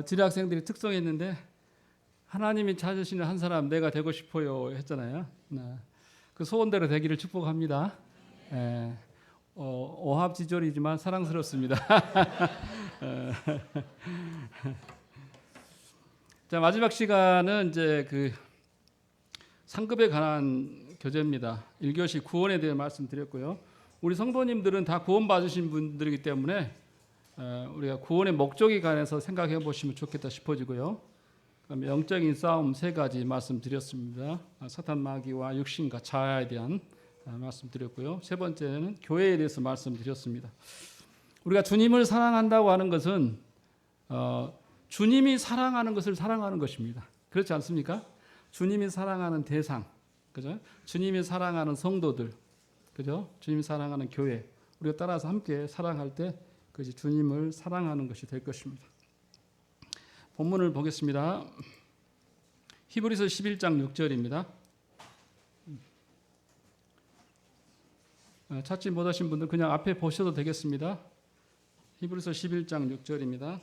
진학생들이 특성했는데 하나님이 찾으시는 한 사람 내가 되고 싶어요 했잖아요. 그 소원대로 되기를 축복합니다. 오합지졸이지만 사랑스럽습니다. 자, 마지막 시간은 이제 그 상급에 관한 교재입니다. 1교시 구원에 대해 말씀드렸고요. 우리 성도님들은 다 구원 받으신 분들이기 때문에 우리가 구원의 목적에 관해서 생각해 보시면 좋겠다 싶어지고요. 그다음에 영적인 싸움 세 가지 말씀드렸습니다. 사탄 마귀와 육신과 자아에 대한 말씀드렸고요. 세 번째는 교회에 대해서 말씀드렸습니다. 우리가 주님을 사랑한다고 하는 것은 주님이 사랑하는 것을 사랑하는 것입니다. 그렇지 않습니까? 주님이 사랑하는 대상, 그죠? 주님이 사랑하는 성도들, 그죠? 주님이 사랑하는 교회, 우리가 따라서 함께 사랑할 때 그것이 주님을 사랑하는 것이 될 것입니다. 본문을 보겠습니다. 히브리서 11장 6절입니다. 찾지 못하신 분들 그냥 앞에 보셔도 되겠습니다. 히브리서 11장 6절입니다.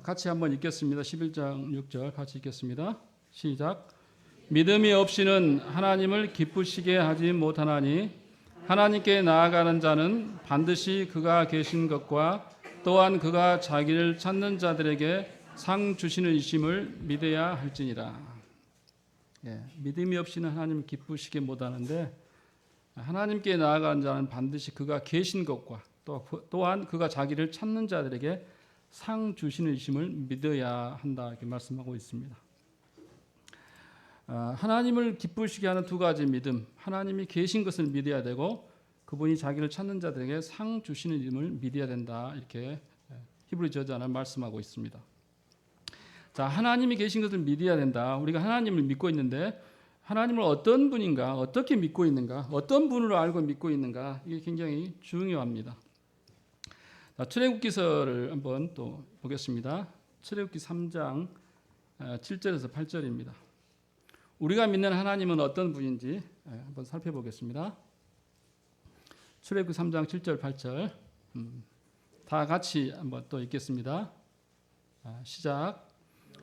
같이 한번 읽겠습니다. 11장 6절 같이 읽겠습니다. 시작. 믿음이 없이는 하나님을 기쁘시게 하지 못하나니 하나님께 나아가는 자는 반드시 그가 계신 것과 또한 그가 자기를 찾는 자들에게 상 주시는 이심을 믿어야 할지니라. 믿음이 없이는 하나님을 기쁘시게 못하는데 하나님께 나아가는 자는 반드시 그가 계신 것과 또한 그가 자기를 찾는 자들에게 상 주시는 이심을 믿어야 한다 이렇게 말씀하고 있습니다. 하나님을 기쁘시게 하는 두 가지 믿음, 하나님이 계신 것을 믿어야 되고 그분이 자기를 찾는 자들에게 상 주시는 이심을 믿어야 된다 이렇게 히브리 저자는 말씀하고 있습니다. 자, 하나님이 계신 것을 믿어야 된다. 우리가 하나님을 믿고 있는데 하나님을 어떤 분인가, 어떻게 믿고 있는가, 어떤 분으로 알고 믿고 있는가 이게 굉장히 중요합니다. 자, 출애굽기서를 한번 또 보겠습니다. 출애굽기 3장 7절에서 8절입니다. 우리가 믿는 하나님은 어떤 분인지 한번 살펴보겠습니다. 출애굽기 3장 7절 8절 다 같이 한번 또 읽겠습니다. 시작.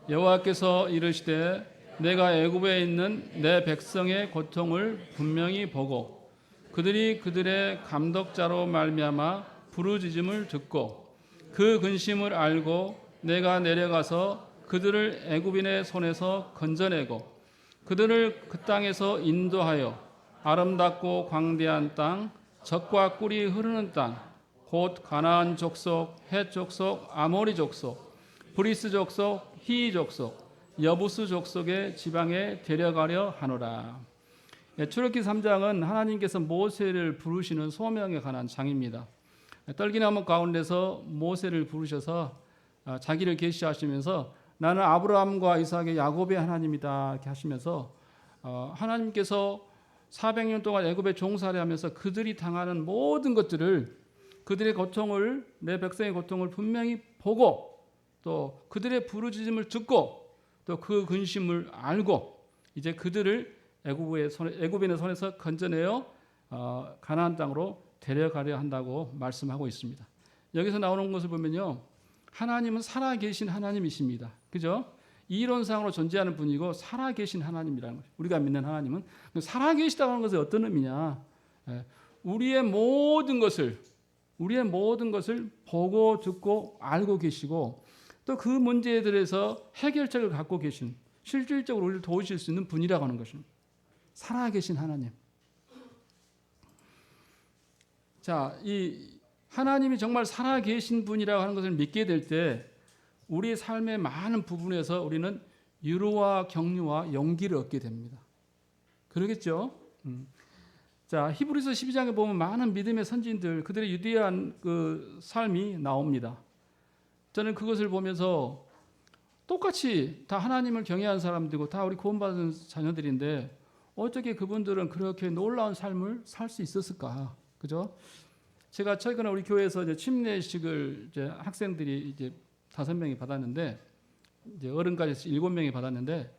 여호와께서 이르시되 내가 애굽에 있는 내 백성의 고통을 분명히 보고 그들이 그들의 감독자로 말미암아 부르짖음을 듣고 그 근심을 알고 내가 내려가서 그들을 애굽인의 손에서 건져내고 그들을 그 땅에서 인도하여 아름답고 광대한 땅, 젖과 꿀이 흐르는 땅, 곧 가나안 족속, 헷 족속, 아모리 족속, 브리스 족속, 히이 족속, 여부스 족속의 지방에 데려가려 하노라. 출애굽기 3장은 하나님께서 모세를 부르시는 소명에 관한 장입니다. 떨기나무 가운데서 모세를 부르셔서 자기를 계시하시면서 나는 아브라함과 이삭의 야곱의 하나님이다 이렇게 하시면서 하나님께서 400년 동안 애굽에 종살이 하면서 그들이 당하는 모든 것들을 그들의 고통을 내 백성의 고통을 분명히 보고 또 그들의 부르짖음을 듣고 또 그 근심을 알고 이제 그들을 애굽인의 손에서 건져내어 가나안 땅으로 데려가려 한다고 말씀하고 있습니다. 여기서 나오는 것을 보면요, 하나님은 살아계신 하나님이십니다. 그죠? 이론상으로 존재하는 분이고 살아계신 하나님이라는 거죠. 우리가 믿는 하나님은 살아계시다고 하는 것은 어떤 의미냐? 우리의 모든 것을 보고 듣고 알고 계시고 또 그 문제에 대해서 해결책을 갖고 계신 실질적으로 우리를 도우실 수 있는 분이라고 하는 것입니다. 살아계신 하나님. 자, 이 하나님이 정말 살아계신 분이라고 하는 것을 믿게 될 때 우리의 삶의 많은 부분에서 우리는 위로와 격려와 용기를 얻게 됩니다. 그러겠죠? 자, 히브리서 12장에 보면 많은 믿음의 선진들, 그들의 유대한 그 삶이 나옵니다. 저는 그것을 보면서 똑같이 다 하나님을 경외하는 사람들이고 다 우리 구원받은 자녀들인데 어떻게 그분들은 그렇게 놀라운 삶을 살 수 있었을까? 그죠? 제가 최근에 우리 교회에서 이제 침례식을 이제 학생들이 이제 5명이 받았는데 이제 어른까지 7명이 받았는데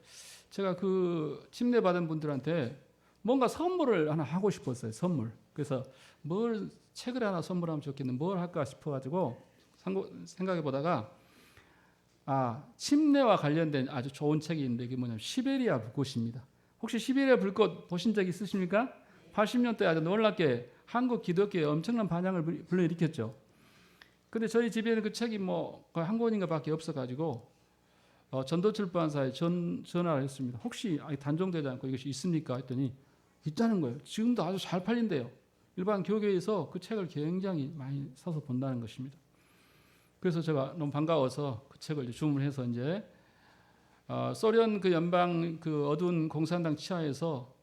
제가 그 침례 받은 분들한테 뭔가 선물을 하나 하고 싶었어요. 선물. 그래서 뭘 책을 하나 선물하면 좋겠는데 뭘 할까 싶어가지고 생각해 보다가 침례와 관련된 아주 좋은 책이 있는데 그게 뭐냐면 시베리아 불꽃입니다. 혹시 시베리아 불꽃 보신 적 있으십니까? 80년대 아주 놀랍게 한국 기독교에 엄청난 반향을 불러일으켰죠. 근데 저희 집에는 그 책이 거의 한 권인가밖에 없어가지고 전도출판사에 전화를 했습니다. 혹시 단종되지 않고 이것이 있습니까? 했더니 있다는 거예요. 지금도 아주 잘 팔린대요. 일반 교계에서 그 책을 굉장히 많이 사서 본다는 것입니다. 그래서 제가 너무 반가워서 그 책을 주문해서 이제 소련 그 연방 그 어두운 공산당 치하에서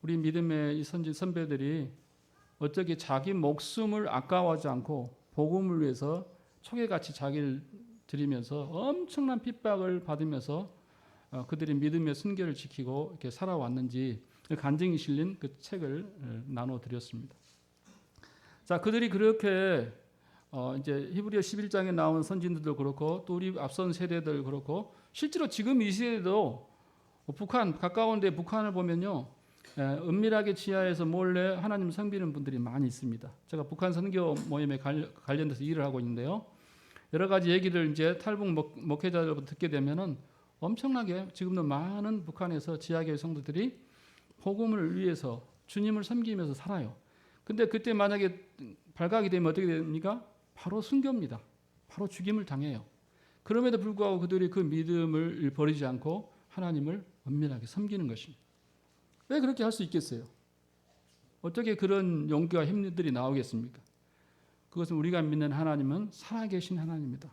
우리 믿음의 이 선진 선배들이 어떻게 자기 목숨을 아까워하지 않고 복음을 위해서 초계같이 자기를 드리면서 엄청난 핍박을 받으면서 그들이 믿음의 순결을 지키고 이렇게 살아왔는지 간증이 실린 그 책을 나눠 드렸습니다. 자, 그들이 그렇게 이제 히브리서 11장에 나온 선진들도 그렇고 또 우리 앞선 세대들 그렇고 실제로 지금 이 시대도 북한 가까운 데 북한을 보면요. 은밀하게 지하에서 몰래 하나님 섬기는 분들이 많이 있습니다. 제가 북한 선교 모임에 관련돼서 일을 하고 있는데요. 여러 가지 얘기를 이제 탈북 목회자들부터 듣게 되면은 엄청나게 지금도 많은 북한에서 지하교회 성도들이 복음을 위해서 주님을 섬기면서 살아요. 근데 그때 만약에 발각이 되면 어떻게 됩니까? 바로 순교입니다. 바로 죽임을 당해요. 그럼에도 불구하고 그들이 그 믿음을 버리지 않고 하나님을 은밀하게 섬기는 것입니다. 왜 그렇게 할 수 있겠어요? 어떻게 그런 용기와 힘들이 나오겠습니까? 그것은 우리가 믿는 하나님은 살아계신 하나님입니다.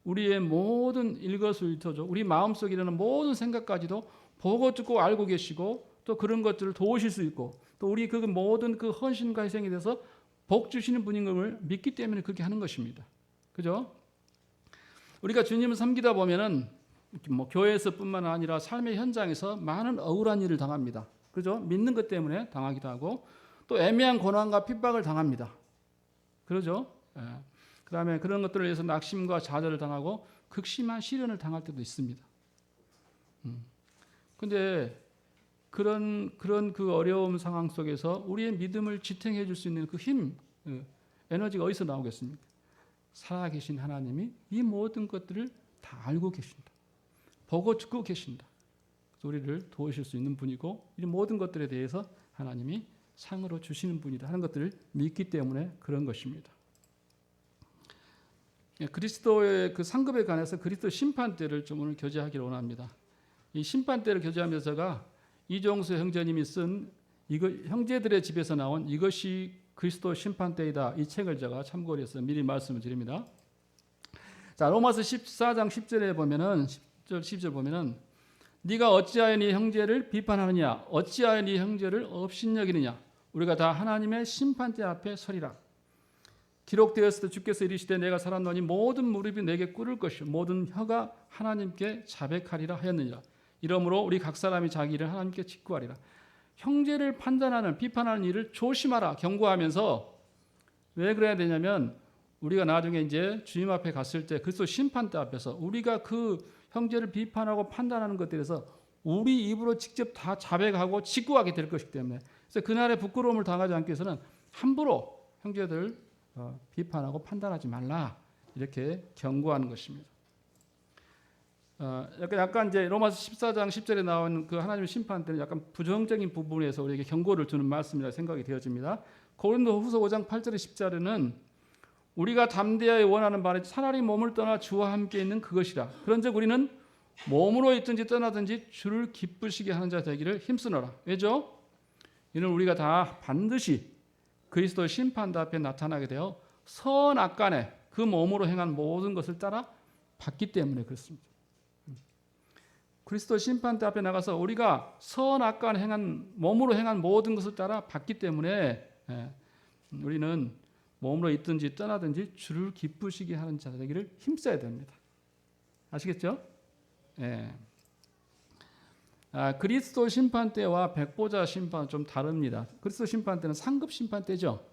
우리의 모든 일거수일투족, 우리 마음속에 일어나는 모든 생각까지도 보고 듣고 알고 계시고 또 그런 것들을 도우실 수 있고 또 우리 그 모든 그 헌신과 희생에 대해서 복 주시는 분인 것을 믿기 때문에 그렇게 하는 것입니다. 그죠? 우리가 주님을 섬기다 보면은 교회에서뿐만 아니라 삶의 현장에서 많은 억울한 일을 당합니다. 그죠? 믿는 것 때문에 당하기도 하고 또 애매한 고난과 핍박을 당합니다. 그러죠? 그다음에 그런 것들을 위해서 낙심과 좌절을 당하고 극심한 시련을 당할 때도 있습니다. 근데 그런 그 어려움 상황 속에서 우리의 믿음을 지탱해 줄 수 있는 그 힘, 에너지가 어디서 나오겠습니까? 살아계신 하나님이 이 모든 것들을 다 알고 계신다. 보고 듣고 계신다. 우리를 도우실 수 있는 분이고 이 모든 것들에 대해서 하나님이 상으로 주시는 분이다 하는 것들을 믿기 때문에 그런 것입니다. 그리스도의 그 상급에 관해서 그리스도 심판대를 좀 오늘 교제하기를 원합니다. 이 심판대를 교제하면서 제가 이종수 형제님이 쓴 형제들의 집에서 나온 이것이 그리스도 심판대이다 이 책을 제가 참고를 해서 미리 말씀을 드립니다. 자, 로마서 14장 10절에 보면은 10절 10절 보면은 네가 어찌하여 네 형제를 비판하느냐 어찌하여 네 형제를 업신여기느냐 우리가 다 하나님의 심판대 앞에 서리라. 기록되었을 때 주께서 이르시되 내가 살았노니 모든 무릎이 내게 꿇을 것이요 모든 혀가 하나님께 자백하리라 하였느니라. 이러므로 우리 각 사람이 자기 일을 하나님께 직구하리라. 형제를 판단하는 비판하는 일을 조심하라 경고하면서 왜 그래야 되냐면 우리가 나중에 이제 주님 앞에 갔을 때 그리스도 심판대 앞에서 우리가 그 형제를 비판하고 판단하는 것에 대해서 우리 입으로 직접 다 자백하고 직구하게 될 것이기 때문에 그래서 그날의 부끄러움을 당하지 않기 위해서는 함부로 형제들 비판하고 판단하지 말라 이렇게 경고하는 것입니다. 약간 이제 로마서 14장 10절에 나온 그 하나님의 심판 때는 약간 부정적인 부분에서 우리에게 경고를 주는 말씀이라 생각이 되어집니다. 고린도후서 5장 8절에 10절에는 우리가 담대하여 원하는 바는 차라리 몸을 떠나 주와 함께 있는 그것이라. 그런즉 우리는 몸으로 있든지 떠나든지 주를 기쁘시게 하는 자 되기를 힘쓰노라. 왜죠? 이는 우리가 다 반드시 그리스도 심판대 앞에 나타나게 되어 선악간에 그 몸으로 행한 모든 것을 따라 받기 때문에 그렇습니다. 그리스도 심판대 앞에 나가서 우리가 선악간 행한 몸으로 행한 모든 것을 따라 받기 때문에 우리는 몸으로 있든지 떠나든지 주를 기쁘시게 하는 자 되기를 힘써야 됩니다. 아시겠죠? 그리스도 심판 때와 백보자 심판은 좀 다릅니다. 그리스도 심판 때는 상급 심판 때죠.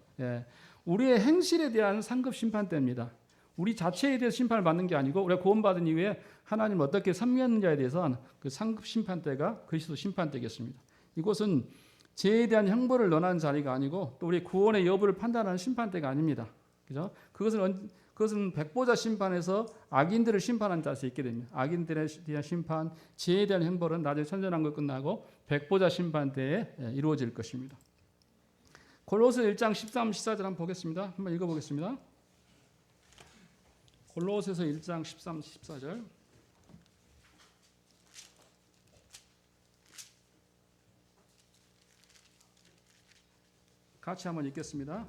우리의 행실에 대한 상급 심판 때입니다. 우리 자체에 대해서 심판을 받는 게 아니고 우리가 구원받은 이후에 하나님 어떻게 섬겼는지에 대해서 그 상급 심판 때가 그리스도 심판 때겠습니다. 이곳은 죄에 대한 형벌을 논하는 자리가 아니고 또 우리 구원의 여부를 판단하는 심판대가 아닙니다. 그죠? 그것은 백보자 심판에서 악인들을 심판한 자세 있게 됩니다. 악인들에 대한 심판, 죄에 대한 형벌은 나중에 천년왕국 끝나고 백보자 심판 때에 이루어질 것입니다. 골로새 1장 13, 14절 한번 보겠습니다. 한번 읽어보겠습니다. 골로새서 1장 13, 14절. 같이 한번 읽겠습니다.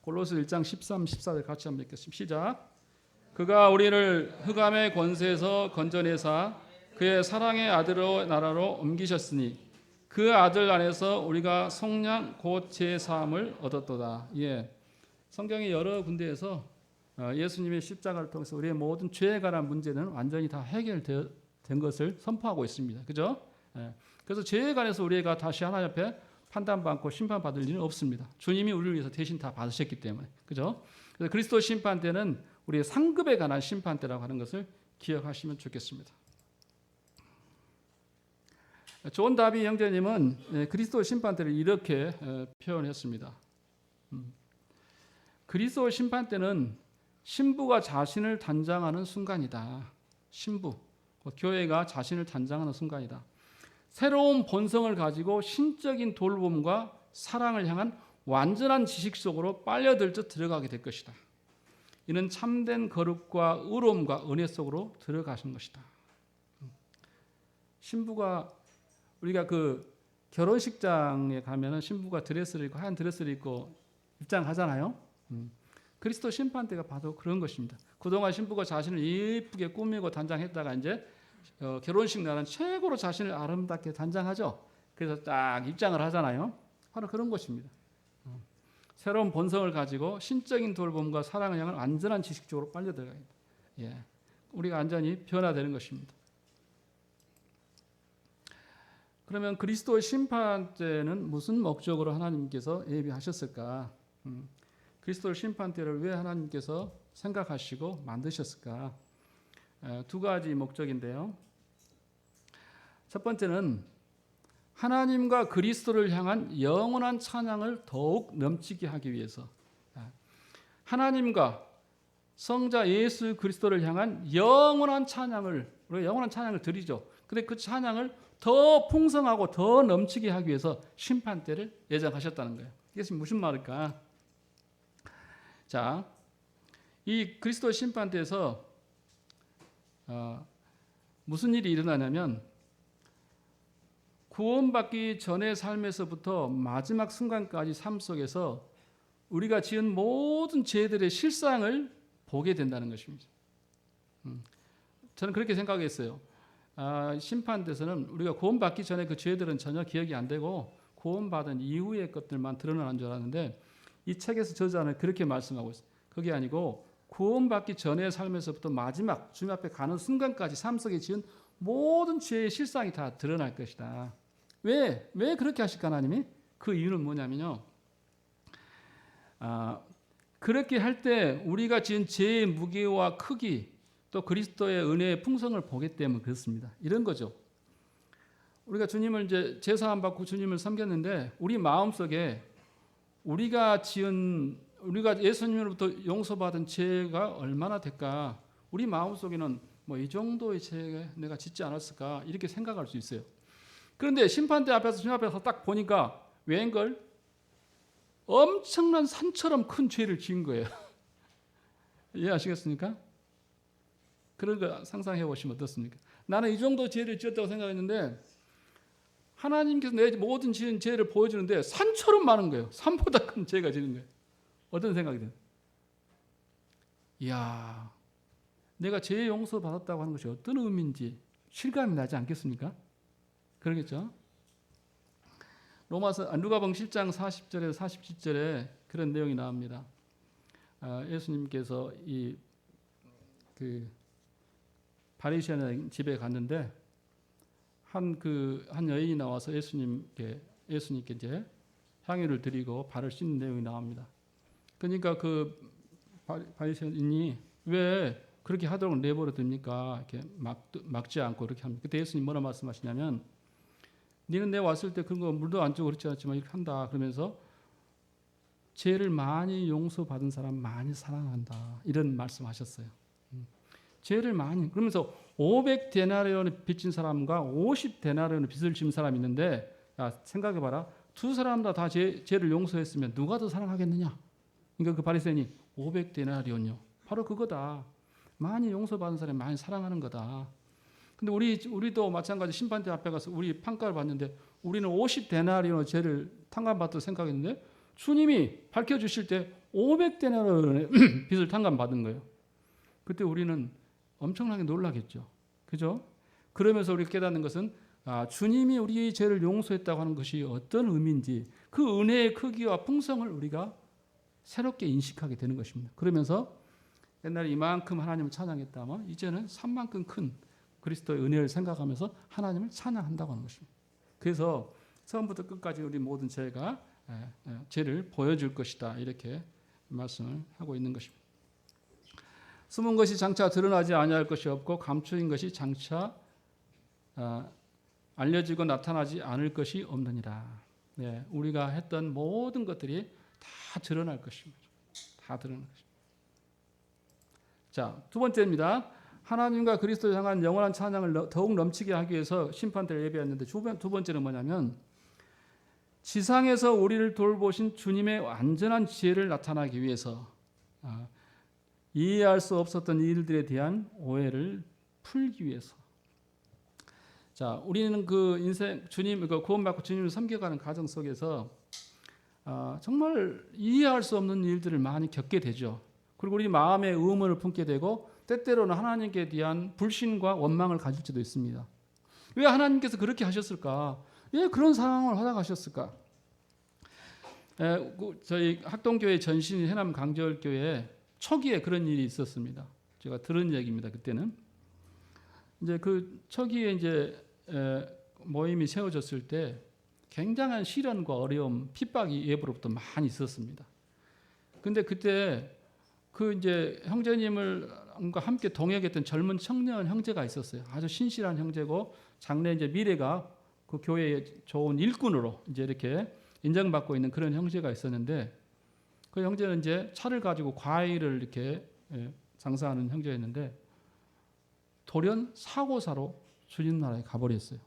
골로새 1장 13, 14절 같이 한번 읽겠습니다. 시작. 그가 우리를 흑암의 권세에서 건져내사 그의 사랑의 아들로 나라로 옮기셨으니 그 아들 안에서 우리가 속량 곧 제사함을 얻었도다. 예, 성경의 여러 군데에서 예수님의 십자가를 통해서 우리의 모든 죄에 관한 문제는 완전히 다 해결된 것을 선포하고 있습니다. 그죠? 예. 그래서 죄에 관해서 우리가 다시 하나님 앞에 판단받고 심판받을 일은 없습니다. 주님이 우리를 위해서 대신 다 받으셨기 때문에. 그죠? 그래서 그리스도 심판 때는 우리의 상급에 관한 심판 때라고 하는 것을 기억하시면 좋겠습니다. 존 다비 형제님은 그리스도 심판 때를 이렇게 표현했습니다. 그리스도 심판 때는 신부가 자신을 단장하는 순간이다. 신부, 교회가 자신을 단장하는 순간이다. 새로운 본성을 가지고 신적인 돌봄과 사랑을 향한 완전한 지식 속으로 빨려들듯 들어가게 될 것이다. 이는 참된 거룩과 의로움과 은혜 속으로 들어가신 것이다. 신부가 우리가 그 결혼식장에 가면은 신부가 드레스를 입고 하얀 드레스를 입고 입장하잖아요. 그리스도 심판 때가 바로 그런 것입니다. 그동안 신부가 자신을 예쁘게 꾸미고 단장했다가 이제 결혼식 날은 최고로 자신을 아름답게 단장하죠. 그래서 딱 입장을 하잖아요. 바로 그런 것입니다. 새로운 본성을 가지고 신적인 돌봄과 사랑을 향한 완전한 지식적으로 빨려들어가야 합니다. 예, 우리가 완전히 변화되는 것입니다. 그러면 그리스도의 심판 때는 무슨 목적으로 하나님께서 예비하셨을까? 그리스도의 심판 때를 왜 하나님께서 생각하시고 만드셨을까? 두 가지 목적인데요. 첫 번째는 하나님과 그리스도를 향한 영원한 찬양을 더욱 넘치게 하기 위해서, 하나님과 성자 예수 그리스도를 향한 영원한 찬양을, 우리가 영원한 찬양을 드리죠. 근데 그 찬양을 더 풍성하고 더 넘치게 하기 위해서 심판 때를 예정하셨다는 거예요. 이게 무슨 말일까? 자, 이 그리스도 심판 때에서 무슨 일이 일어나냐면 구원받기 전의 삶에서부터 마지막 순간까지 삶 속에서 우리가 지은 모든 죄들의 실상을 보게 된다는 것입니다. 저는 그렇게 생각했어요. 심판 때에서는 우리가 구원받기 전에 그 죄들은 전혀 기억이 안 되고 구원받은 이후의 것들만 드러나는 줄 알았는데 이 책에서 저자는 그렇게 말씀하고 있어요. 그게 아니고 구원받기 전의 삶에서부터 마지막 주님 앞에 가는 순간까지 삶 속에 지은 모든 죄의 실상이 다 드러날 것이다. 왜 그렇게 하실까 하나님이? 그 이유는 뭐냐면요. 그렇게 할 때 우리가 지은 죄의 무게와 크기 또 그리스도의 은혜의 풍성을 보기 때문에 그렇습니다. 이런 거죠. 우리가 주님을 이제 제사함 받고 주님을 섬겼는데 우리 마음속에 우리가 예수님으로부터 용서받은 죄가 얼마나 될까? 우리 마음속에는 뭐 이 정도의 죄 내가 짓지 않았을까? 이렇게 생각할 수 있어요. 그런데 심판대 앞에서 주님 앞에서 딱 보니까 웬걸 엄청난 산처럼 큰 죄를 지은 거예요. 이해하시겠습니까? 그런 거 상상해 보시면 어떻습니까? 나는 이 정도 죄를 지었다고 생각했는데 하나님께서 내 모든 지은 죄를 보여주는데 산처럼 많은 거예요. 산보다 큰 죄가 지는 거예요. 어떤 생각이 드나요? 이야, 내가 죄 용서 받았다고 하는 것이 어떤 의미인지 실감이 나지 않겠습니까? 그러겠죠? 누가복음 10장 40절에서 47절에 그런 내용이 나옵니다. 예수님께서 그 바리새인 집에 갔는데 한 여인이 나와서 예수님께 이제 향유를 드리고 발을 씻는 내용이 나옵니다. 그러니까 그 바리새인이 왜 그렇게 하도록 내버려 둡니까? 이렇게 막지 않고 그렇게 합니다. 그때 예수님 뭐라 말씀하시냐면 너는 내 왔을 때 그런 거 물도 안 주고 그렇지 않지만 이렇게 한다. 그러면서 죄를 많이 용서받은 사람 많이 사랑한다. 이런 말씀하셨어요. 죄를 많이 그러면서 500데나리온을 빚진 사람과 50데나리온을 빚을 진 사람이 있는데 야, 생각해봐라. 두 사람 다 죄를 용서했으면 누가 더 사랑하겠느냐? 그러니까 그 바리새인이 500데나리온요. 바로 그거다. 많이 용서받은 사람이 많이 사랑하는 거다. 근데 우리도 마찬가지 심판대 앞에 가서 우리 판가를 봤는데 우리는 50데나리온 죄를 탕감받을 생각했는데 주님이 밝혀주실 때 500데나리온의 빚을 탕감받은 거예요. 그때 우리는 엄청나게 놀라겠죠. 그죠? 그러면서 우리가 깨닫는 것은 주님이 우리의 죄를 용서했다고 하는 것이 어떤 의미인지 그 은혜의 크기와 풍성을 우리가 새롭게 인식하게 되는 것입니다. 그러면서 옛날에 이만큼 하나님을 찬양했다면 이제는 산만큼 큰 그리스도의 은혜를 생각하면서 하나님을 찬양한다고 하는 것입니다. 그래서 처음부터 끝까지 우리 모든 죄를 보여줄 것이다. 이렇게 말씀을 하고 있는 것입니다. 숨은 것이 장차 드러나지 아니할 것이 없고 감추인 것이 장차 알려지고 나타나지 않을 것이 없느니라. 네, 우리가 했던 모든 것들이 다 드러날 것입니다. 다 드러날 것입니다. 자, 두 번째입니다. 하나님과 그리스도를 향한 영원한 찬양을 더욱 넘치게 하기 위해서 심판대를 예배했는데 두 번째는 뭐냐면 지상에서 우리를 돌보신 주님의 완전한 지혜를 나타나기 위해서 이해할 수 없었던 일들에 대한 오해를 풀기 위해서. 자, 우리는 그 인생 구원받고 주님을 섬겨가는 과정 속에서 정말 이해할 수 없는 일들을 많이 겪게 되죠. 그리고 우리 마음에 의문을 품게 되고 때때로는 하나님께 대한 불신과 원망을 가질지도 있습니다. 왜 하나님께서 그렇게 하셨을까? 왜 그런 상황을 허락하셨을까? 저희 학동교회 전신 해남 강절교회 초기에 그런 일이 있었습니다. 제가 들은 얘기입니다. 그때는 이제 그 초기에 이제 모임이 세워졌을 때 굉장한 시련과 어려움, 핍박이 예부로부터 많이 있었습니다. 근데 그때 그 이제 형제님과 함께 동역했던 젊은 청년 형제가 있었어요. 아주 신실한 형제고 장래 이제 미래가 그 교회의 좋은 일꾼으로 이제 이렇게 인정받고 있는 그런 형제가 있었는데 그 형제는 이제 차를 가지고 과일을 이렇게 장사하는 형제였는데 돌연 사고사로 주님 나라에 가버렸어요.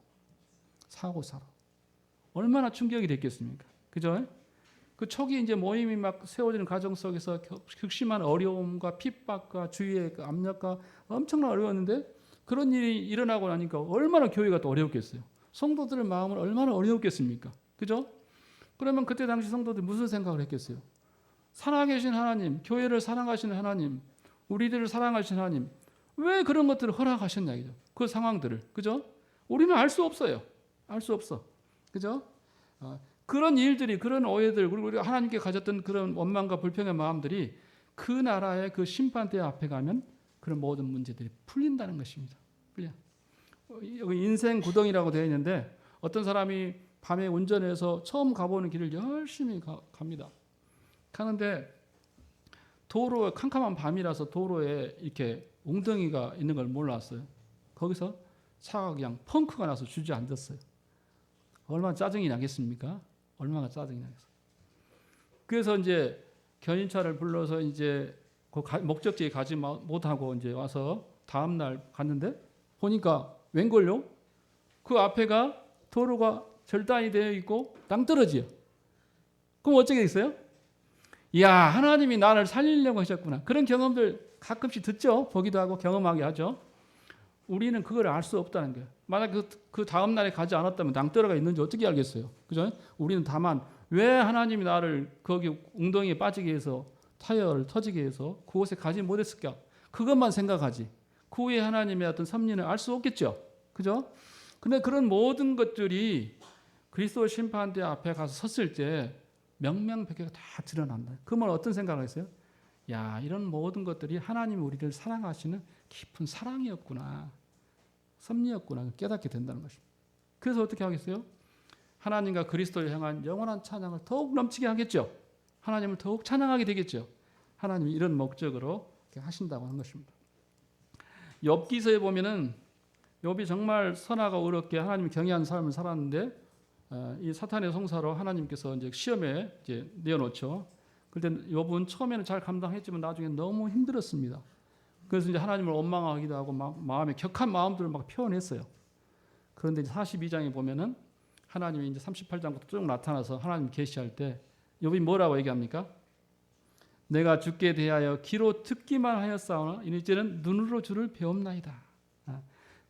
사고사로. 얼마나 충격이 됐겠습니까? 그죠? 그 초기 이제 모임이 막 세워지는 과정 속에서 극심한 어려움과 핍박과 주위의 그 압력과 엄청난 어려웠는데 그런 일이 일어나고 나니까 얼마나 교회가 또 어려웠겠어요. 성도들의 마음은 얼마나 어려웠겠습니까? 그죠? 그러면 그때 당시 성도들이 무슨 생각을 했겠어요? 살아계신 하나님, 교회를 사랑하시는 하나님, 우리들을 사랑하시는 하나님, 왜 그런 것들을 허락하셨냐 이죠? 그 상황들을, 그죠? 우리는 알 수 없어요. 알 수 없어, 그죠? 그런 일들이, 그런 오해들, 그리고 우리가 하나님께 가졌던 그런 원망과 불평의 마음들이 그 나라의 그 심판대 앞에 가면 그런 모든 문제들이 풀린다는 것입니다. 풀려. 여기 인생 구덩이라고 되어 있는데 어떤 사람이 밤에 운전해서 처음 가보는 길을 열심히 갑니다. 가는데 도로 캄캄한 밤이라서 도로에 이렇게 웅덩이가 있는 걸 몰랐어요. 거기서 차가 그냥 펑크가 나서 주저앉았어요. 얼마나 짜증이 나겠습니까? 얼마나 짜증이 나겠어요. 그래서 이제 견인차를 불러서 이제 그 목적지에 가지 못하고 이제 와서 다음 날 갔는데 보니까 웬걸요? 그 앞에가 도로가 절단이 되어 있고 낭떠러지요. 그럼 어쩌겠어요? 이야, 하나님이 나를 살리려고 하셨구나. 그런 경험들 가끔씩 듣죠. 보기도 하고 경험하게 하죠. 우리는 그걸 알 수 없다는 거예요. 만약 그 다음 날에 가지 않았다면 낭떠러가 있는지 어떻게 알겠어요? 그죠? 우리는 다만 왜 하나님이 나를 거기 웅덩이에 빠지게 해서 타이어를 터지게 해서 그곳에 가지 못했을까? 그것만 생각하지. 그 후에 하나님의 어떤 섭리는 알 수 없겠죠. 그죠? 근데 그런 모든 것들이 그리스도 심판대 앞에 가서 섰을 때 명명백계가 다 드러난다. 그러면 어떤 생각을 했어요? 야, 이런 모든 것들이 하나님이 우리를 사랑하시는 깊은 사랑이었구나. 섭리였구나. 깨닫게 된다는 것입니다. 그래서 어떻게 하겠어요? 하나님과 그리스도를 향한 영원한 찬양을 더욱 넘치게 하겠죠. 하나님을 더욱 찬양하게 되겠죠. 하나님이 이런 목적으로 하신다고 하는 것입니다. 욥기서에 보면은 욥이 정말 선하고 의롭게 하나님 경외하는 삶을 살았는데 이 사탄의 송사로 하나님께서 이제 시험에 이제 내어놓죠. 그런데 욥은 처음에는 잘 감당했지만 나중에 너무 힘들었습니다. 그래서 이제 하나님을 원망하기도 하고 마음에 격한 마음들을 막 표현했어요. 그런데 42장에 보면은 하나님이 이제 38장부터 쭉 나타나서 하나님 계시할 때 욥이 뭐라고 얘기합니까? 내가 주께 대하여 귀로 듣기만 하였사오나 이제는 눈으로 주를 배움나이다.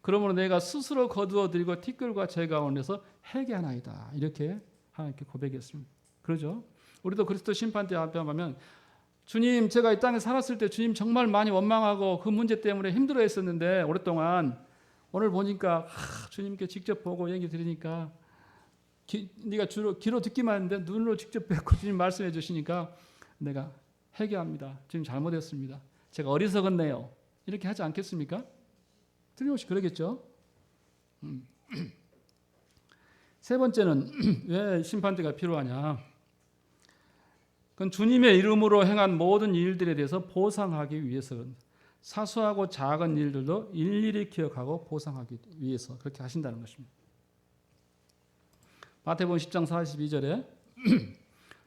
그러므로 내가 스스로 거두어들이고 티끌과 재 가운데서 회개하나이다. 이렇게 하나님께 고백했습니다. 그러죠? 우리도 그리스도 심판대 앞에 가면 주님, 제가 이 땅에 살았을 때 주님 정말 많이 원망하고 그 문제 때문에 힘들어했었는데 오랫동안 오늘 보니까 주님께 직접 보고 얘기 들으니까 네가 귀로 듣기만 했는데 눈으로 직접 뵙고 주님 말씀해 주시니까 내가 회개합니다. 주님 잘못했습니다. 제가 어리석었네요. 이렇게 하지 않겠습니까? 틀림없이 그러겠죠. 세 번째는 왜 심판대가 필요하냐? 그건 주님의 이름으로 행한 모든 일들에 대해서 보상하기 위해서 사소하고 작은 일들도 일일이 기억하고 보상하기 위해서 그렇게 하신다는 것입니다. 마태복음 10장 42절에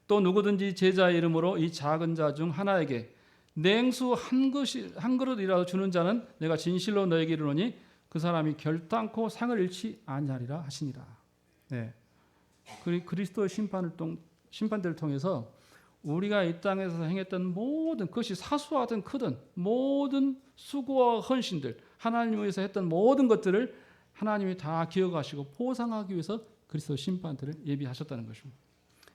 또 누구든지 제자의 이름으로 이 작은 자 중 하나에게 냉수 한 그릇이라도 주는 자는 내가 진실로 너에게 이르노니 그 사람이 결단코 상을 잃지 아니하리라 하시니라. 네. 그리스도의 심판대를 통해서 우리가 이 땅에서 행했던 모든 그것이 사소하든 크든 모든 수고와 헌신들 하나님 위해서 했던 모든 것들을 하나님이 다 기억하시고 보상하기 위해서 그리스도 심판대를 예비하셨다는 것입니다.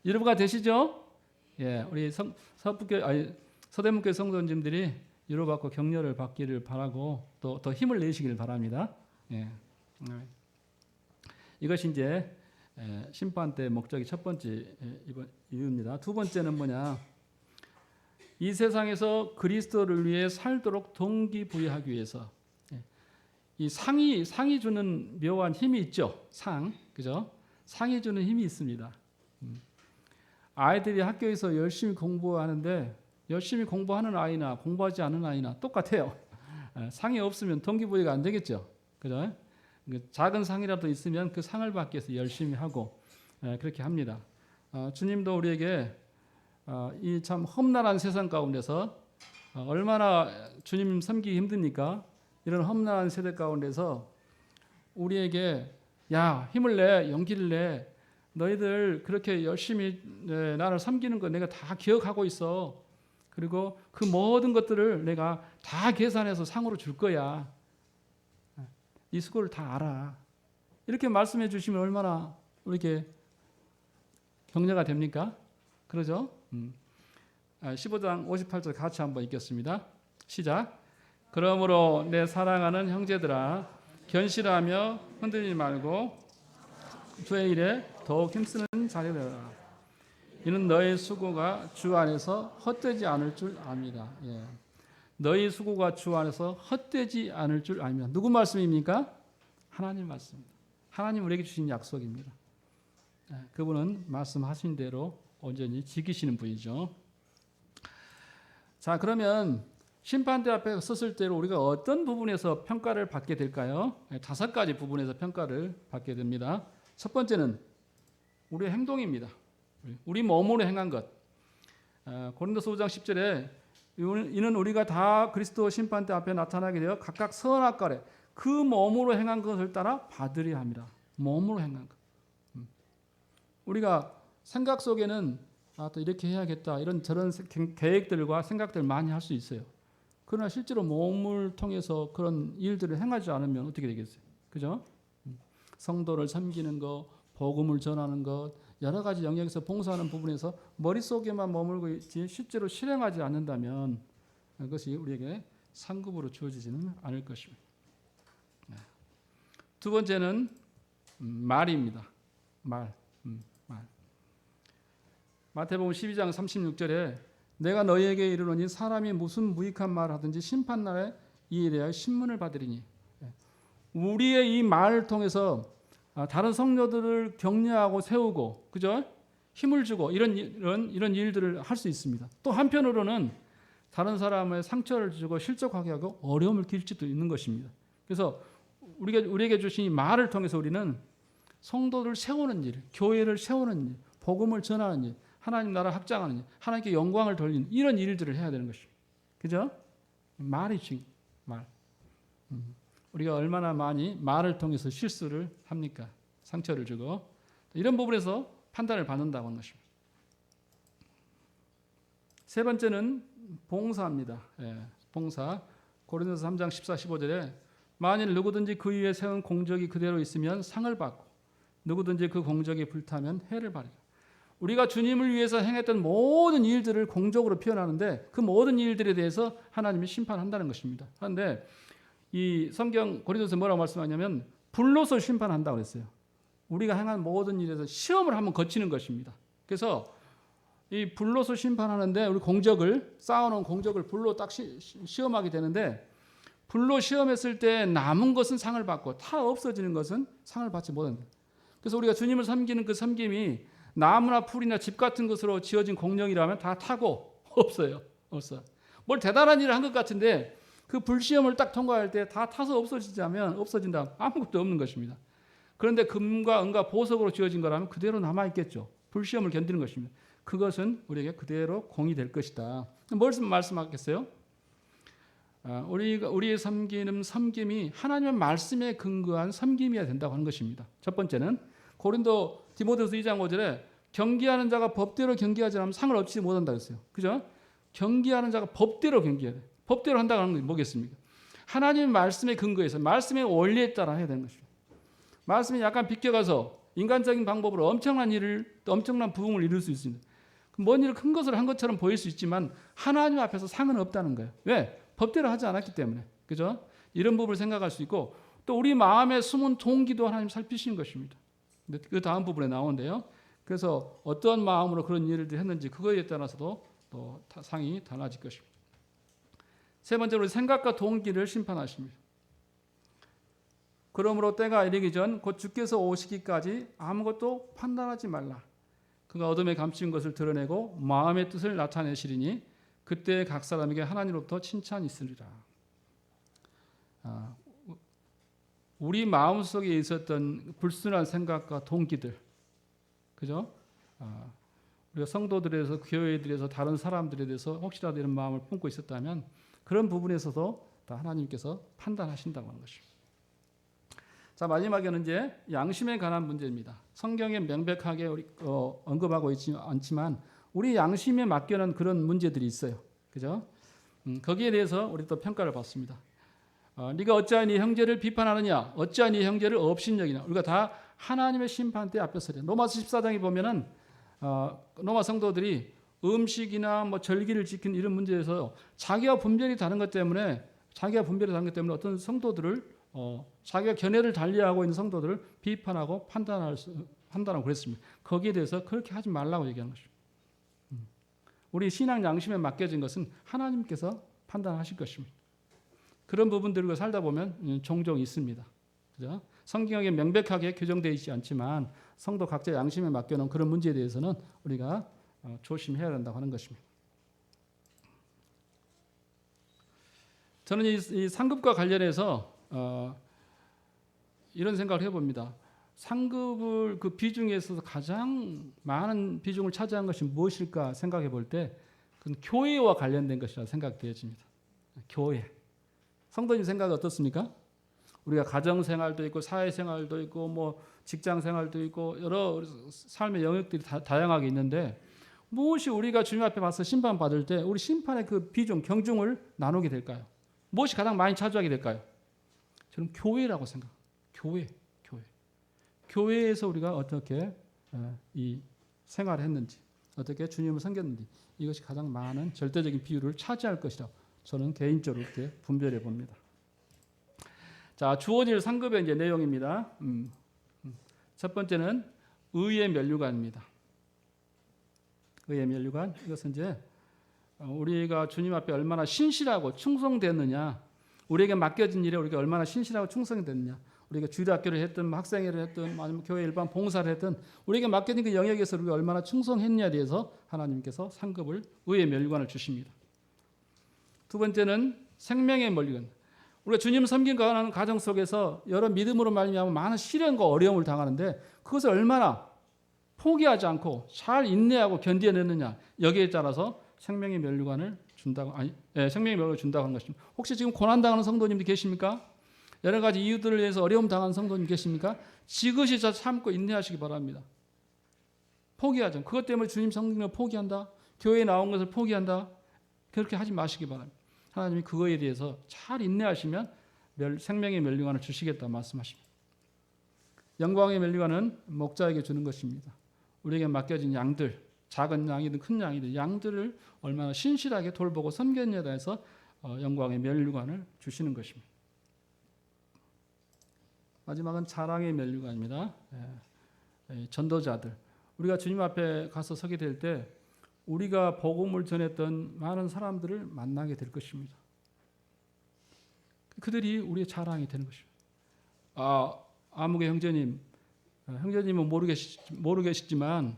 이해가 되시죠? 예, 우리 서대문교회 성도님들이 위로받고 격려를 받기를 바라고 또 더 힘을 내시길 바랍니다. 예. 이것이 이제 심판대 목적이 첫 번째 이유입니다. 두 번째는 뭐냐? 이 세상에서 그리스도를 위해 살도록 동기부여하기 위해서 이 상이 주는 묘한 힘이 있죠. 그죠? 상이 주는 힘이 있습니다. 아이들이 학교에서 열심히 공부하는데 열심히 공부하는 아이나 공부하지 않은 아이나 똑같아요. 상이 없으면 동기부여가 안 되겠죠. 그죠? 작은 상이라도 있으면 그 상을 받기 위해서 열심히 하고 그렇게 합니다. 주님도 우리에게 이 참 험난한 세상 가운데서 얼마나 주님 섬기기 힘드니까 이런 험난한 세대 가운데서 우리에게 야 힘을 내 용기를 내 너희들 그렇게 열심히 나를 섬기는 거 내가 다 기억하고 있어. 그리고 그 모든 것들을 내가 다 계산해서 상으로 줄 거야. 이 수고를 다 알아. 이렇게 말씀해 주시면 얼마나 우리에게 격려가 됩니까? 그러죠? 15장 58절 같이 한번 읽겠습니다. 시작. 그러므로 내 사랑하는 형제들아 견실하며 흔들리지 말고 주의 일에 더욱 힘쓰는 자리를 해라. 이는 너의 수고가 주 안에서 헛되지 않을 줄 압니다. 예. 너희 수고가 주 안에서 헛되지 않을 줄 압니다. 누구 말씀입니까? 하나님 말씀입니다. 하나님 우리에게 주신 약속입니다. 그분은 말씀하신 대로 온전히 지키시는 분이죠. 자, 그러면 심판대 앞에 섰을 때 우리가 어떤 부분에서 평가를 받게 될까요? 5가지 부분에서 평가를 받게 됩니다. 첫 번째는 우리의 행동입니다. 우리 몸으로 행한 것. 고린도서 5장 10절에 이는 우리가 다 그리스도 심판대 앞에 나타나게 되어 각각 선악과에 그 몸으로 행한 것을 따라 받으려 합니다. 몸으로 행한 것. 우리가 생각 속에는 또 이렇게 해야겠다 이런 저런 계획들과 생각들을 많이 할 수 있어요. 그러나 실제로 몸을 통해서 그런 일들을 행하지 않으면 어떻게 되겠어요? 그죠? 성도를 섬기는 것, 복음을 전하는 것, 여러 가지 영역에서 봉사하는 부분에서 머릿속에만 머물고 있지 실제로 실행하지 않는다면 그것이 우리에게 상급으로 주어지지는 않을 것입니다. 두 번째는 말입니다. 말. 마태복음 12장 36절에 내가 너희에게 이르노니 사람이 무슨 무익한 말을 하든지 심판날에 이에 대하여 신문을 받으리니. 우리의 이 말을 통해서 다른 성도들을 격려하고 세우고, 그죠? 힘을 주고 이런 일들을 할 수 있습니다. 또 한편으로는 다른 사람의 상처를 주고 실족하게 하고 어려움을 길 수도 있는 것입니다. 그래서 우리에게 주신 이 말을 통해서 우리는 성도를 세우는 일, 교회를 세우는 일, 복음을 전하는 일, 하나님 나라 확장하는 일, 하나님께 영광을 돌리는 이런 일들을 해야 되는 것입니다. 그죠? 말이지, 말. 우리가 얼마나 많이 말을 통해서 실수를 합니까? 상처를 주고 이런 부분에서 판단을 받는다고 하는 것입니다. 세 번째는 봉사입니다. 봉사. 고린도서 3장 14, 15절에 만일 누구든지 그 위에 세운 공적이 그대로 있으면 상을 받고 누구든지 그 공적이 불타면 해를 받으리라. 우리가 주님을 위해서 행했던 모든 일들을 공적으로 표현하는데 그 모든 일들에 대해서 하나님이 심판한다는 것입니다. 그런데 이 성경 고린도서 뭐라고 말씀하냐면 불로서 심판한다고 그랬어요. 우리가 행한 모든 일에서 시험을 한번 거치는 것입니다. 그래서 이 불로서 심판하는데 우리 공적을 쌓아놓은 공적을 불로 딱 시험하게 되는데 불로 시험했을 때 남은 것은 상을 받고 다 없어지는 것은 상을 받지 못한다. 그래서 우리가 주님을 섬기는 그 섬김이 나무나 풀이나 집 같은 것으로 지어진 공력이라면 다 타고 없어요. 뭘 대단한 일을 한 것 같은데 그 불시험을 딱 통과할 때 다 타서 없어진다. 아무것도 없는 것입니다. 그런데 금과 은과 보석으로 지어진 거라면 그대로 남아있겠죠. 불시험을 견디는 것입니다. 그것은 우리에게 그대로 공이 될 것이다. 뭘 말씀하겠어요? 우리의 섬김이 하나님의 말씀에 근거한 섬김이어야 된다고 하는 것입니다. 첫 번째는 고린도 디모데후서 2장 5절에 경기하는 자가 법대로 경기하지 않으면 상을 얻지 못한다 그랬어요. 그죠? 경기하는 자가 법대로 경기해야 돼. 법대로 한다고 하는 게 뭐겠습니까? 하나님의 말씀에 근거해서 말씀의 원리에 따라 해야 되는 것입니다. 말씀이 약간 비껴가서 인간적인 방법으로 엄청난 부흥을 이룰 수 있습니다. 뭔 일을 큰 것을 한 것처럼 보일 수 있지만 하나님 앞에서 상은 없다는 거예요. 왜? 법대로 하지 않았기 때문에. 그죠? 이런 부분을 생각할 수 있고 또 우리 마음에 숨은 동기도 하나님 살피시는 것입니다. 그 다음 부분에 나오는데요. 그래서 어떠한 마음으로 그런 일을 했는지 그거에 따라서도 또 상이 달라질 것입니다. 세 번째로 생각과 동기를 심판하십니다. 그러므로 때가 이르기 전 곧 주께서 오시기까지 아무것도 판단하지 말라. 그가 어둠에 감춘 것을 드러내고 마음의 뜻을 나타내시리니 그때 각 사람에게 하나님으로부터 칭찬이 있으리라. 우리 마음속에 있었던 불순한 생각과 동기들, 그죠? 우리가 성도들에서 교회들에서 다른 사람들에 대해서 혹시라도 이런 마음을 품고 있었다면 그런 부분에서도 다 하나님께서 판단하신다고 하는 것입니다. 자, 마지막에는 이제 양심에 관한 문제입니다. 성경에 명백하게 언급하고 있지 않지만 우리 양심에 맡겨놓은 그런 문제들이 있어요. 그죠? 거기에 대해서 우리 또 평가를 받습니다. 네가 어찌하여 네 형제를 비판하느냐? 어찌하여 네 형제를 업신여기냐? 우리가 다 하나님의 심판대 앞에 서려. 로마서 14장에 보면은 로마 성도들이 음식이나 뭐 절기를 지키는 이런 문제에서 자기와 분별이 다른 것 때문에 어떤 성도들을 자기가 견해를 달리하고 있는 성도들을 비판하고 판단하고 그랬습니다. 거기에 대해서 그렇게 하지 말라고 얘기하는 것입니다. 우리 신앙 양심에 맡겨진 것은 하나님께서 판단하실 것입니다. 그런 부분들과 살다 보면 종종 있습니다. 그죠? 성경에 명백하게 규정되어 있지 않지만 성도 각자 양심에 맡겨놓은 그런 문제에 대해서는 우리가 조심해야 된다고 하는 것입니다. 저는 이 상급과 관련해서 이런 생각을 해봅니다. 상급을 그 비중에 있어서 가장 많은 비중을 차지한 것이 무엇일까 생각해 볼 때 그건 교회와 관련된 것이라 생각되어집니다. 교회. 성도님 생각이 어떻습니까? 우리가 가정생활도 있고 사회생활도 있고 뭐 직장생활도 있고 여러 삶의 영역들이 다양하게 있는데 무엇이 우리가 주님 앞에 와서 심판받을 때 우리 심판의 그 비중, 경중을 나누게 될까요? 무엇이 가장 많이 차지하게 될까요? 저는 교회라고 생각합니다. 교회에서 우리가 어떻게 이 생활을 했는지, 어떻게 주님을 섬겼는지 이것이 가장 많은 절대적인 비율을 차지할 것이라고 저는 개인적으로 이렇게 분별해 봅니다. 자, 주어질 상급의 이제 내용입니다. 첫 번째는 의의 면류관입니다. 의의 면류관. 이것은 이제 우리가 주님 앞에 얼마나 신실하고 충성됐느냐, 우리에게 맡겨진 일에 우리가 얼마나 신실하고 충성됐느냐, 우리가 주일학교를 했든 학생회를 했든 아니면 교회 일반 봉사를 했든 우리에게 맡겨진 그 영역에서 우리가 얼마나 충성했느냐에 대해서 하나님께서 상급을 의의 면류관을 주십니다. 두 번째는 생명의 면류관. 우리가 주님 섬긴다는 가정 속에서 여러 믿음으로 말미암아 많은 시련과 어려움을 당하는데 그것을 얼마나 포기하지 않고 잘 인내하고 견뎌내느냐 여기에 따라서 생명의 면류관을 준다고 생명의 면류관을 준다고 하는 것입니다. 혹시 지금 고난 당하는 성도님들 계십니까? 여러 가지 이유들을 위해서 어려움 당하는 성도님 계십니까? 지그시 참고 인내하시기 바랍니다. 포기하지 않고 그것 때문에 주님 섬기는 걸 포기한다. 교회에 나온 것을 포기한다. 그렇게 하지 마시기 바랍니다. 하나님이 그거에 대해서 잘 인내하시면 생명의 면류관을 주시겠다 말씀하십니다. 영광의 면류관은 목자에게 주는 것입니다. 우리에게 맡겨진 양들, 작은 양이든 큰 양이든 양들을 얼마나 신실하게 돌보고 섬겼냐에 대해서 영광의 면류관을 주시는 것입니다. 마지막은 자랑의 면류관입니다. 전도자들. 우리가 주님 앞에 가서 서게 될 때 우리가 복음을 전했던 많은 사람들을 만나게 될 것입니다. 그들이 우리의 자랑이 되는 것입니다. 아무개 형제님은 모르겠지만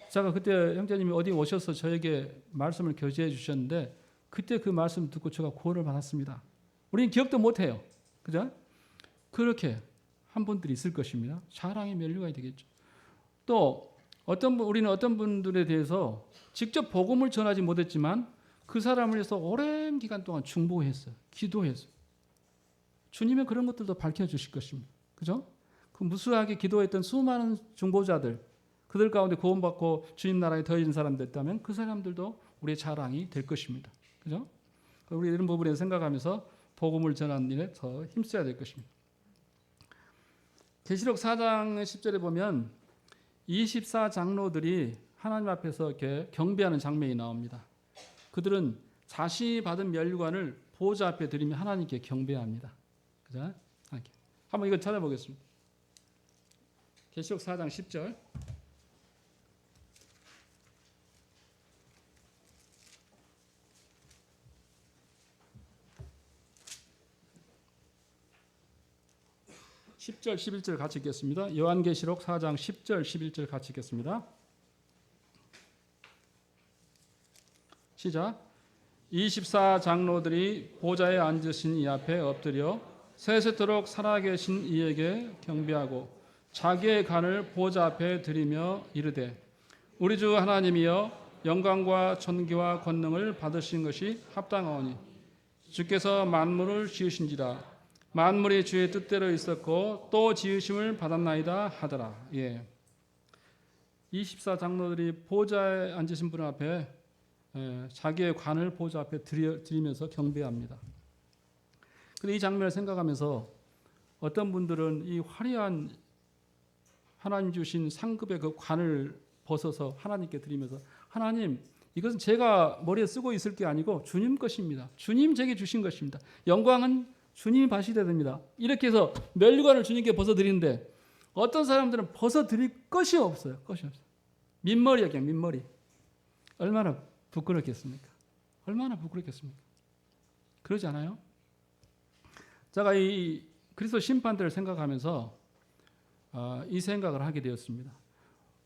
제가 그때 형제님이 어디 오셔서 저에게 말씀을 교제해 주셨는데 그때 그 말씀 듣고 제가 구원을 받았습니다. 우리는 기억도 못해요. 그죠? 그렇게 한 분들이 있을 것입니다. 자랑의 면류관이 되겠죠. 또 우리는 어떤 분들에 대해서 직접 복음을 전하지 못했지만 그 사람을 위해서 오랜 기간 동안 중보했어요. 기도했어요. 주님은 그런 것들도 밝혀주실 것입니다. 그죠? 그 무수하게 기도했던 수많은 중보자들, 그들 가운데 구원받고 주님 나라에 더해진 사람들 있다면 그 사람들도 우리의 자랑이 될 것입니다. 그죠? 우리 이런 부분에 생각하면서 복음을 전하는 일에 더 힘써야 될 것입니다. 계시록 4장 10절에 보면 24장로들이 하나님 앞에서 이렇게 경배하는 장면이 나옵니다. 그들은 자신이 받은 면류관을 보호자 앞에 드리며 하나님께 경배합니다. 그죠? 한번 이거 찾아보겠습니다. 계시록 4장 10절. (10절) (11절) 같이 읽겠습니다. 요한계시록 4장 10절 11절 같이 읽겠습니다. 시작. 24장로들이 보좌에 앉으신 이 앞에 엎드려 세세토록 살아계신 이에게 경배하고 자기의 간을 보좌 앞에 드리며 이르되 우리 주 하나님이여 영광과 존귀와 권능을 받으신 것이 합당하오니 주께서 만물을 지으신지라 만물이 주의 뜻대로 있었고 또 지으심을 받았나이다 하더라. 24장로들이 보좌에 앉으신 분 앞에 자기의 관을 보좌 앞에 드리면서 경배합니다. 그런데 이 장면을 생각하면서 어떤 분들은 이 화려한 하나님 주신 상급의 그 관을 벗어서 하나님께 드리면서 하나님 이것은 제가 머리에 쓰고 있을 게 아니고 주님 것입니다. 주님 제게 주신 것입니다. 영광은 주님이 받으셔야 됩니다. 이렇게 해서 면류관을 주님께 벗어드리는데 어떤 사람들은 벗어드릴 것이 없어요. 것이 없어요. 민머리야 그냥 민머리. 얼마나 부끄럽겠습니까? 얼마나 부끄럽겠습니까? 그러지 않아요? 제가 이 그리스도 심판들을 생각하면서 이 생각을 하게 되었습니다.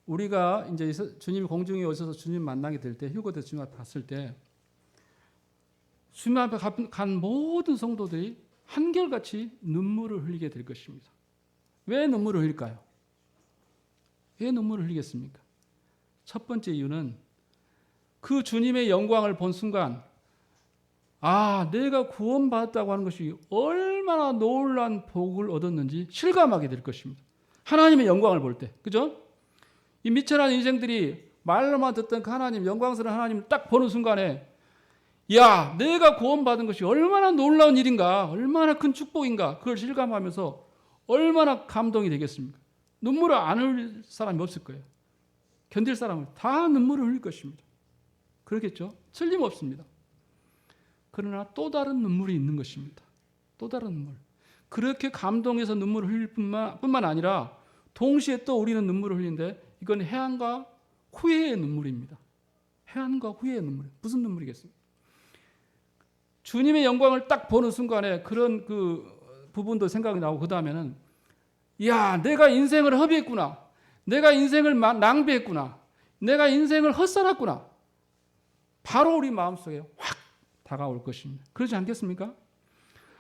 우리가 이제 주님이 공중에 오셔서 주님 만나게 될 때 휴거 때 주님 앞에 갔을 때 주님 앞에 간 모든 성도들이 한결같이 눈물을 흘리게 될 것입니다. 왜 눈물을 흘릴까요? 왜 눈물을 흘리겠습니까? 첫 번째 이유는 그 주님의 영광을 본 순간 내가 구원받았다고 하는 것이 얼마나 놀라운 복을 얻었는지 실감하게 될 것입니다. 하나님의 영광을 볼 때. 그죠? 이 미천한 인생들이 말로만 듣던 그 하나님, 영광스러운 하나님을 딱 보는 순간에 내가 구원받은 것이 얼마나 놀라운 일인가, 얼마나 큰 축복인가, 그걸 실감하면서 얼마나 감동이 되겠습니까? 눈물을 안 흘릴 사람이 없을 거예요. 견딜 사람은 다 눈물을 흘릴 것입니다. 그렇겠죠? 틀림없습니다. 그러나 또 다른 눈물이 있는 것입니다. 또 다른 눈물. 그렇게 감동해서 눈물을 흘릴 뿐만 아니라 동시에 또 우리는 눈물을 흘리는데 이건 해안과 후회의 눈물입니다. 해안과 후회의 눈물. 무슨 눈물이겠습니까? 주님의 영광을 딱 보는 순간에 그런 그 부분도 생각이 나고 그 다음에는 내가 인생을 허비했구나. 내가 인생을 낭비했구나. 내가 인생을 헛살았구나. 바로 우리 마음속에 확 다가올 것입니다. 그렇지 않겠습니까?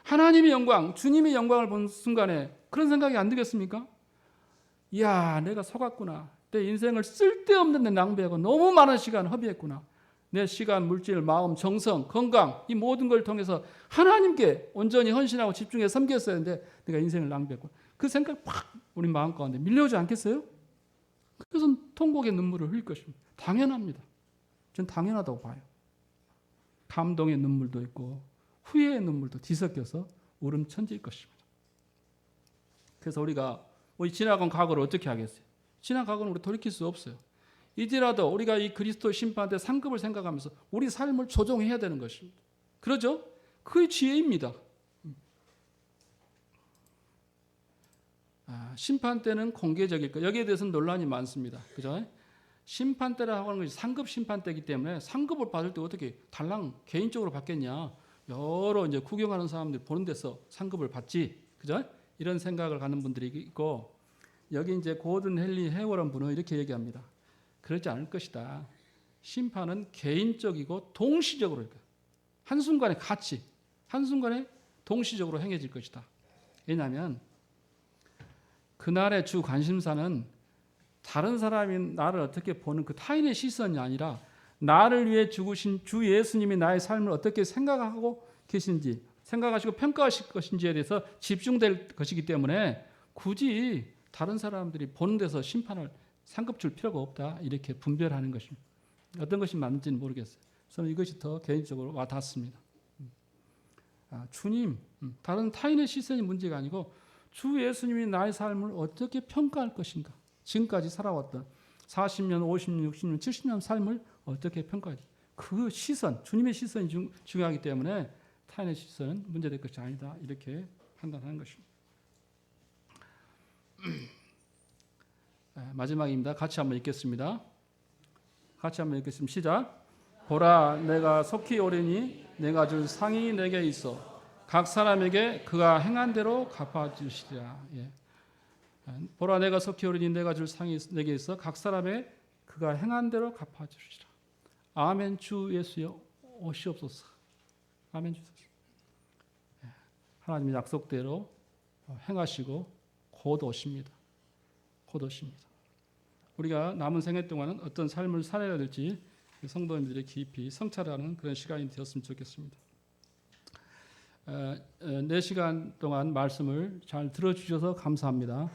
하나님의 영광, 주님의 영광을 본 순간에 그런 생각이 안 들겠습니까? 이야, 내가 속았구나. 내 인생을 쓸데없는 데 낭비하고 너무 많은 시간 허비했구나. 내 시간, 물질, 마음, 정성, 건강 이 모든 걸 통해서 하나님께 온전히 헌신하고 집중해 섬겼어야 했는데 내가 인생을 낭비했구나. 그 생각이 팍 우리 마음 가운데 밀려오지 않겠어요? 그래서 통곡의 눈물을 흘릴 것입니다. 당연합니다. 전 당연하다고 봐요. 감동의 눈물도 있고 후회의 눈물도 뒤섞여서 울음 천지일 것입니다. 그래서 우리가 우리 지나간 과거를 어떻게 하겠어요? 지난 과거는 우리 돌이킬 수 없어요. 이제라도 우리가 이 그리스도 심판대 상급을 생각하면서 우리 삶을 조정해야 되는 것입니다. 그러죠? 그게 지혜입니다. 심판 때는 공개적일 거. 여기에 대해서는 논란이 많습니다. 그죠? 심판 때라고 하는 것이 상급 심판 때이기 때문에 상급을 받을 때 어떻게 달랑 개인적으로 받겠냐? 여러 이제 구경하는 사람들이 보는 데서 상급을 받지. 그죠? 이런 생각을 갖는 분들이 있고, 여기 이제 고든 헨리 해월한 분은 이렇게 얘기합니다. 그렇지 않을 것이다. 심판은 개인적이고 동시적으로 한순간에 같이 한순간에 동시적으로 행해질 것이다. 왜냐하면 그날의 주 관심사는 다른 사람이 나를 어떻게 보는 그 타인의 시선이 아니라 나를 위해 죽으신 주 예수님이 나의 삶을 어떻게 생각하고 계신지, 생각하시고 평가하실 것인지에 대해서 집중될 것이기 때문에 굳이 다른 사람들이 보는 데서 심판을 상급 줄 필요가 없다. 이렇게 분별하는 것입니다. 어떤 것이 맞는지는 모르겠어요. 저는 이것이 더 개인적으로 와닿습니다. 주님, 다른 타인의 시선이 문제가 아니고 주 예수님이 나의 삶을 어떻게 평가할 것인가. 지금까지 살아왔던 40년, 50년, 60년, 70년 삶을 어떻게 평가하지. 그 시선, 주님의 시선이 중요하기 때문에 타인의 시선은 문제될 것이 아니다. 이렇게 판단하는 것입니다. 마지막입니다. 같이 한번 읽겠습니다. 같이 한번 읽겠습니다. 시작. 보라, 내가 속히 오리니 내가 줄 상이 내게 있어 각 사람에게 그가 행한 대로 갚아주시리라. 예. 보라, 내가 속히 오리니 내가 줄 상이 내게 있어 각 사람에게 그가 행한 대로 갚아주시리라. 아멘. 주 예수여 오시옵소서. 아멘. 주소서. 예. 하나님의 약속대로 행하시고 곧 오십니다. 곧 오십니다. 우리가 남은 생애 동안은 어떤 삶을 살아야 될지 성도님들이 깊이 성찰하는 그런 시간이 되었으면 좋겠습니다. 4시간 동안 말씀을 잘 들어주셔서 감사합니다.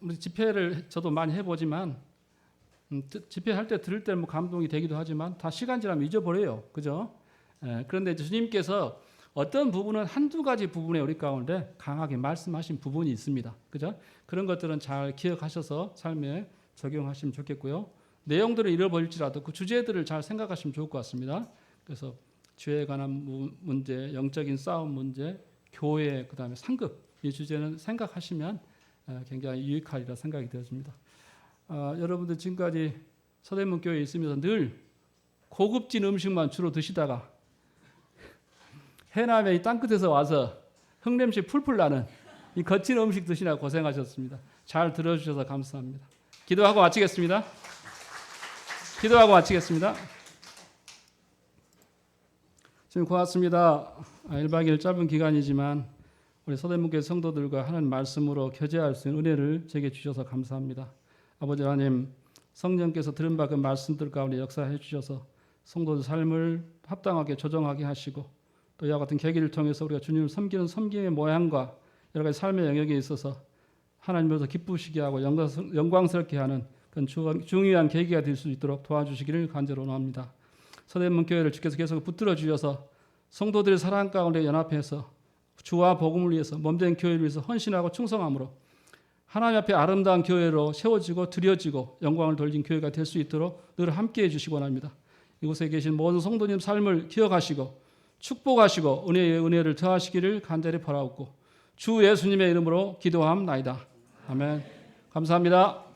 우리 집회를 저도 많이 해보지만 집회할 때 들을 때 뭐 감동이 되기도 하지만 다 시간 지나면 잊어버려요. 그죠? 그런데 주님께서 어떤 부분은 한두 가지 부분에 우리 가운데 강하게 말씀하신 부분이 있습니다. 그죠? 그런 것들은 잘 기억하셔서 삶에 적용하시면 좋겠고요. 내용들을 잃어버릴지라도 그 주제들을 잘 생각하시면 좋을 것 같습니다. 그래서 죄에 관한 문제, 영적인 싸움 문제, 교회, 그다음에 상급 이 주제는 생각하시면 굉장히 유익하리라 생각이 되어집니다. 여러분들 지금까지 서대문 교회에 있으면서 늘 고급진 음식만 주로 드시다가 해남의 이 땅끝에서 와서 흙냄새 풀풀 나는 이 거친 음식 드시나 고생하셨습니다. 잘 들어주셔서 감사합니다. 기도하고 마치겠습니다. 기도하고 마치겠습니다. 지금 고맙습니다. 1박 2일 짧은 기간이지만 우리 서대문교회 성도들과 하는 말씀으로 교제할 수 있는 은혜를 제게 주셔서 감사합니다. 아버지 하나님, 성령께서 들은 바 그 말씀들 가운데 역사해 주셔서 성도들 삶을 합당하게 조정하게 하시고 또 이와 같은 계기를 통해서 우리가 주님을 섬기는 섬김의 모양과 여러 가지 삶의 영역에 있어서 하나님으로서 기쁘시게 하고 영광스럽게 하는 그런 중요한 계기가 될 수 있도록 도와주시기를 간절히 원합니다. 서대문 교회를 주께서 계속 붙들어 주셔서 성도들의 사랑 가운데 연합해서 주와 복음을 위해서 몸된 교회를 위해서 헌신하고 충성함으로 하나님 앞에 아름다운 교회로 세워지고 드려지고 영광을 돌린 교회가 될 수 있도록 늘 함께해 주시기 원합니다. 이곳에 계신 모든 성도님 삶을 기억하시고 축복하시고 은혜의 은혜를 더하시기를 간절히 바라옵고 주 예수님의 이름으로 기도함나이다. 아멘. 감사합니다.